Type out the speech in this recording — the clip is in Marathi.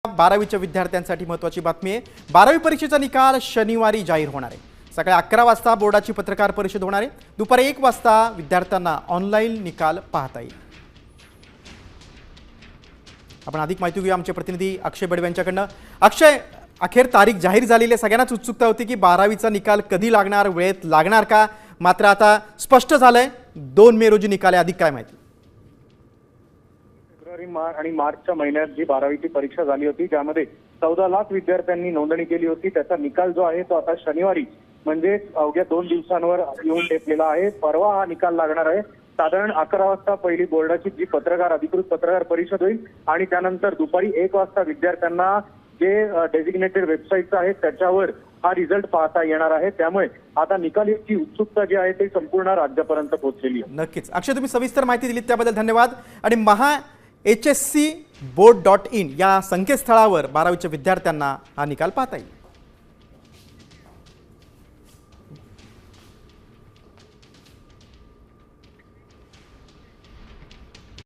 12वीच्या विद्यार्थ्यांसाठी महत्त्वाची बातमी आहे। 12वी परीक्षेचा निकाल शनिवारी जाहीर होणार आहे। सकाळी 11 वाजता बोर्डाची पत्रकार परिषद होणार आहे। दुपारी 1 वाजता विद्यार्थ्यांना ऑनलाईन निकाल पाहता येईल। आपण अधिक माहिती घेऊया आमचे प्रतिनिधी अक्षय बडवे यांच्याकडून। अक्षय, अखेर तारीख जाहीर झालेली आहे। सगळ्यांनाच उत्सुकता होती की 12वीचा निकाल कधी लागणार, वेळेत लागणार का? मात्र आता स्पष्ट झालंय 2 मे रोजी निकाल आहे। अधिक काय माहिती? फेब्रुवारी आणि मार्चच्या महिन्यात जी 12वीची परीक्षा झाली होती ज्यामध्ये 14 लाख विद्यार्थ्यांनी नोंदणी केली होती, त्याचा निकाल जो आहे तो आता शनिवारी म्हणजे अवघ्या 2 दिवसांवर येऊन ठेपलेला आहे। परवा हा निकाल लागणार आहे। साधारण 11 वाजता पहिली बोर्डाची जी अधिकृत पत्रकार परिषद होईल आणि त्यानंतर दुपारी 1 वाजता विद्यार्थ्यांना जे डेझिग्नेटेड वेबसाईट्स आहेत त्याच्यावर हा रिझल्ट पाहता येणार आहे। त्यामुळे आता निकालाची उत्सुकता जी आहे ती संपूर्ण राज्यापर्यंत पोहोचलेली आहे। नक्कीच अक्षय, तुम्ही सविस्तर माहिती दिलीत त्याबद्दल धन्यवाद। आणि mahachscboard.in या संकेतस्थळावर 12वीच्या विद्यार्थ्यांना हा निकाल पाहता येईल।